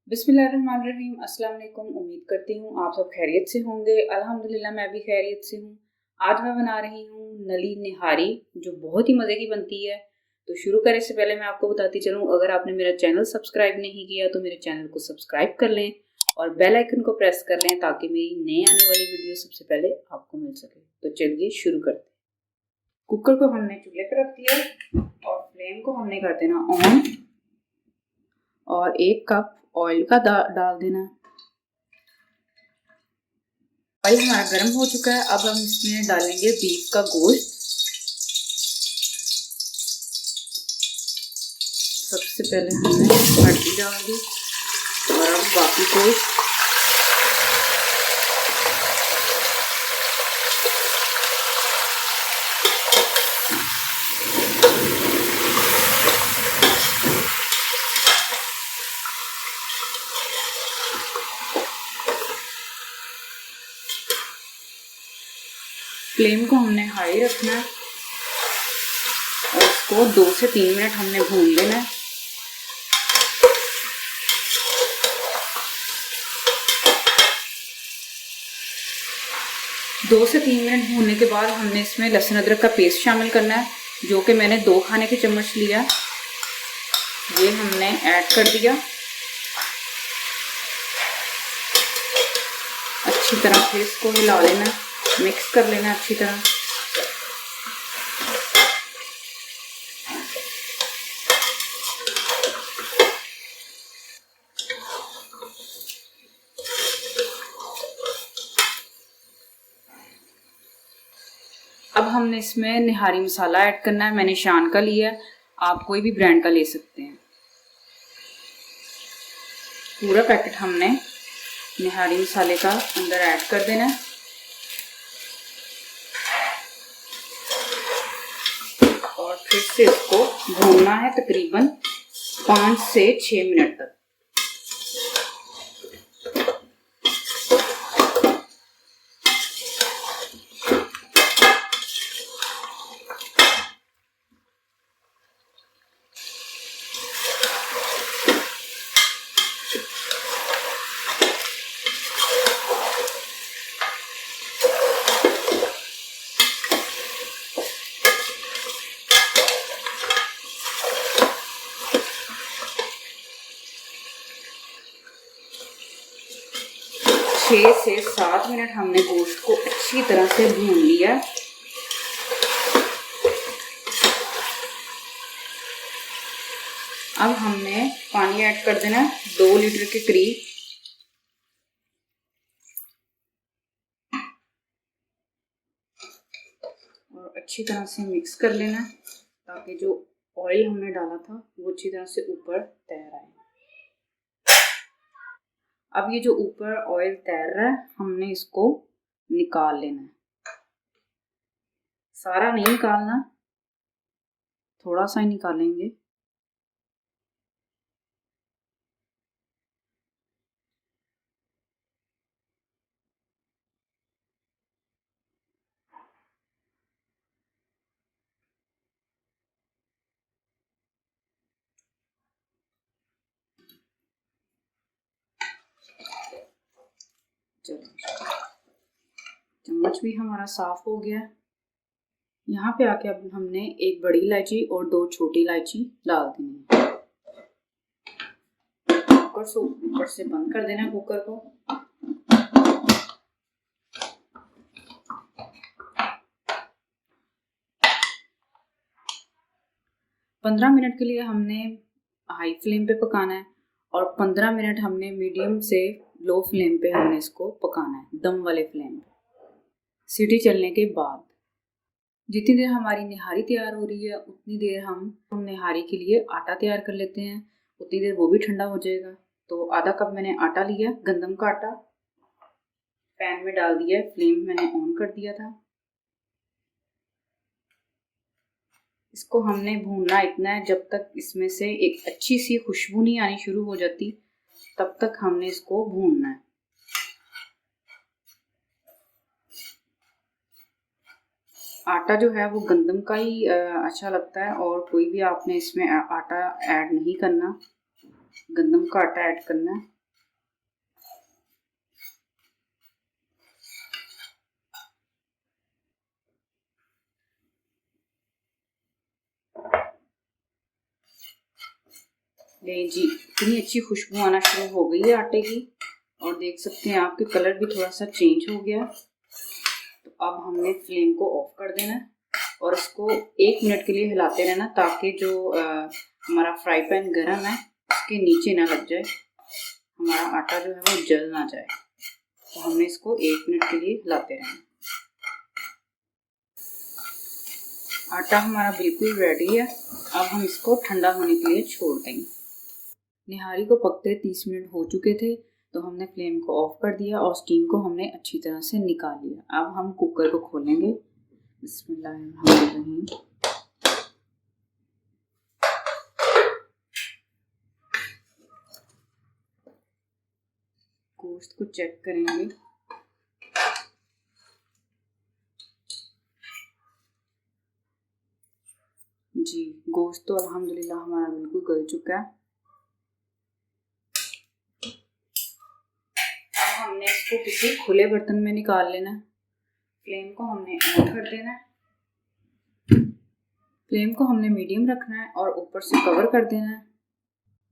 बिस्मिल्लाहिर्रहमानिर्रहीम। अस्सलाम वालेकुम। उम्मीद करती हूँ आप सब खैरियत से होंगे। अल्हम्दुलिल्लाह मैं भी खैरियत से हूँ। आज मैं बना रही हूँ नली निहारी, जो बहुत ही मज़े की बनती है। तो शुरू करने से पहले मैं आपको बताती चलूँ, अगर आपने मेरा चैनल सब्सक्राइब नहीं किया तो मेरे चैनल को सब्सक्राइब कर लें और बेल आइकन को प्रेस कर लें ताकि मेरी नई आने वाली वीडियो सबसे पहले आपको मिल सके। तो चलिए शुरू करते हैं। कुकर को हमने चूल्हे पर रख दिया और फ्लेम को हमने कर देना ऑन और 1 कप ऑयल का डाल देना। ऑयल हमारा गर्म हो चुका है। अब हम इसमें डालेंगे बीफ का गोश्त। सबसे पहले हमने हल्दी डाल दी और अब बाकी गोश्त। फ्लेम को हमने हाई रखना है और इसको 2 से 3 मिनट हमने भून लेना है। दो से 3 मिनट भूनने के बाद हमने इसमें लहसुन अदरक का पेस्ट शामिल करना है, जो कि मैंने 2 खाने के चम्मच लिया। ये हमने ऐड कर दिया। अच्छी तरह से इसको हिला लेना, मिक्स कर लेना अच्छी तरह। अब हमने इसमें निहारी मसाला ऐड करना है। मैंने शान का लिया है, आप कोई भी ब्रांड का ले सकते हैं। पूरा पैकेट हमने निहारी मसाले का अंदर ऐड कर देना है और फिर से इसको भूनना है तकरीबन 5 से 6 मिनट तक। छः से 7 मिनट हमने गोश्त को अच्छी तरह से भून लिया। अब हमने पानी ऐड कर देना है 2 लीटर के करीब। और अच्छी तरह से मिक्स कर लेना है ताकि जो ऑयल हमने डाला था वो अच्छी तरह से ऊपर तैर आए। अब ये जो ऊपर ऑयल तैर रहा है हमने इसको निकाल लेना है। सारा नहीं निकालना, थोड़ा सा ही निकालेंगे। चलो, चम्मच भी हमारा साफ हो गया। यहाँ पे आके अब हमने 1 बड़ी इलायची और 2 छोटी इलायची डाल देनी है। ऊपर से बंद कर देना है कुकर को। पंद्रह मिनट के लिए हमने हाई फ्लेम पे पकाना है और 15 मिनट हमने मीडियम से लो फ्लेम पे हमने इसको पकाना है, दम वाले फ्लेम पे। सीटी चलने के बाद जितनी देर हमारी निहारी तैयार हो रही है उतनी देर हम निहारी के लिए आटा तैयार कर लेते हैं। उतनी देर वो भी ठंडा हो जाएगा। तो आधा कप मैंने आटा लिया, गंदम का आटा। पैन में डाल दिया, फ्लेम मैंने ऑन कर दिया था। इसको हमने भूनना इतना है जब तक इसमें से एक अच्छी सी खुशबू नहीं आनी शुरू हो जाती, तब तक हमने इसको भूनना है। आटा जो है वो गंदम का ही अच्छा लगता है और कोई भी आपने इसमें आटा ऐड नहीं करना, गंदम का आटा ऐड करना है। ले जी, इतनी अच्छी खुशबू आना शुरू हो गई है आटे की और देख सकते हैं आपके कलर भी थोड़ा सा चेंज हो गया। तो अब हमने फ्लेम को ऑफ कर देना है और इसको 1 मिनट के लिए हिलाते रहना ताकि जो हमारा फ्राई पैन गर्म है उसके नीचे ना लग जाए, हमारा आटा जो है वो जल ना जाए। तो हमने इसको 1 मिनट के लिए हिलाते रहना। आटा हमारा बिल्कुल रेडी है। अब हम इसको ठंडा होने के लिए छोड़ देंगे। निहारी को पकते 30 मिनट हो चुके थे तो हमने फ्लेम को ऑफ कर दिया और स्टीम को हमने अच्छी तरह से निकाल लिया। अब हम कुकर को खोलेंगे। बिस्मिल्लाहिर्रहमानिर्रहीम। गोश्त को चेक करेंगे। जी, गोश्त तो अल्हम्दुलिल्लाह हमारा बिल्कुल गल चुका है। हमने इसको किसी खुले बर्तन में निकाल लेना है। फ्लेम को हमने ऑन कर देना है। फ्लेम को हमने मीडियम रखना है और ऊपर से कवर कर देना है।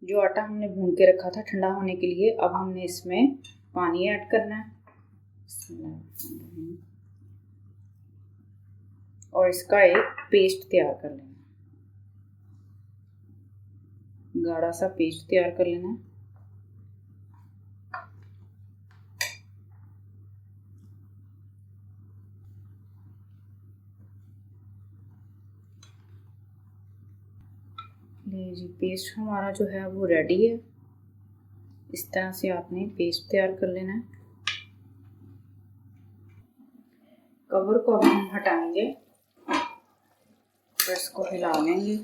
जो आटा हमने भून के रखा था ठंडा होने के लिए, अब हमने इसमें पानी ऐड करना है और इसका एक पेस्ट तैयार कर लेना, गाढ़ा सा पेस्ट तैयार कर लेना है। ये जी पेस्ट हमारा जो है वो रेडी है। इस तरह से आपने पेस्ट तैयार कर लेना है। कवर को अब हम हटाएंगे, फिर इसको हिला लेंगे।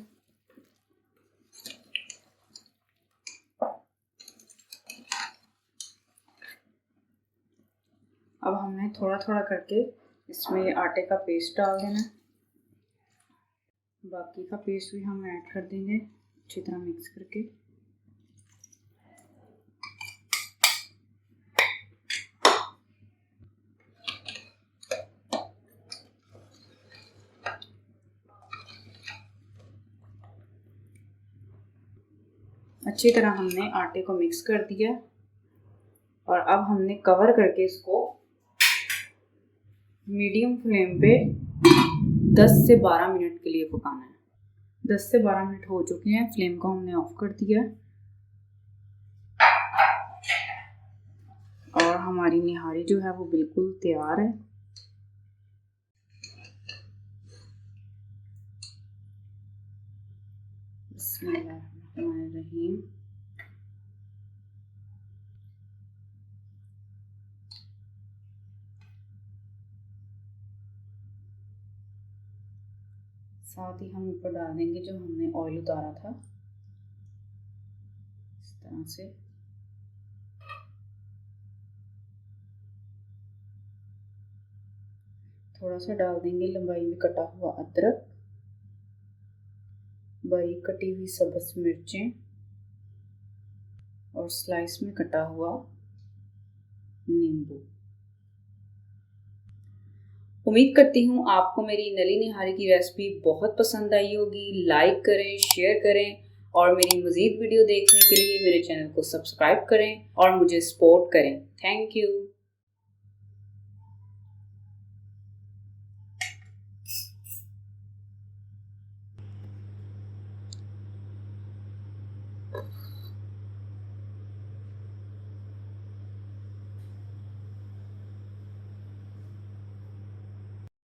अब हमने थोड़ा थोड़ा करके इसमें आटे का पेस्ट डाल देना है। बाकी का पेस्ट भी हम ऐड कर देंगे अच्छी तरह मिक्स करके। अच्छी तरह हमने आटे को मिक्स कर दिया और अब हमने कवर करके इसको मीडियम फ्लेम पे 10 से 12 मिनट के लिए पकाना है। 10 से 12 मिनट हो चुके हैं। फ्लेम को हमने ऑफ कर दिया और हमारी निहारी जो है वो बिल्कुल तैयार है। बिस्मिल्लाहिर्रहमानिर्रहीम। साथ ही हम ऊपर डाल देंगे जो हमने ऑयल उतारा था, इस तरह से। थोड़ा सा डाल देंगे लंबाई में कटा हुआ अदरक, बारीक कटी हुई सब्ज मिर्चें और स्लाइस में कटा हुआ नींबू। उम्मीद करती हूँ आपको मेरी नली निहारी की रेसिपी बहुत पसंद आई होगी। लाइक करें, शेयर करें और मेरी मज़ीद वीडियो देखने के लिए मेरे चैनल को सब्सक्राइब करें और मुझे सपोर्ट करें। Thank you.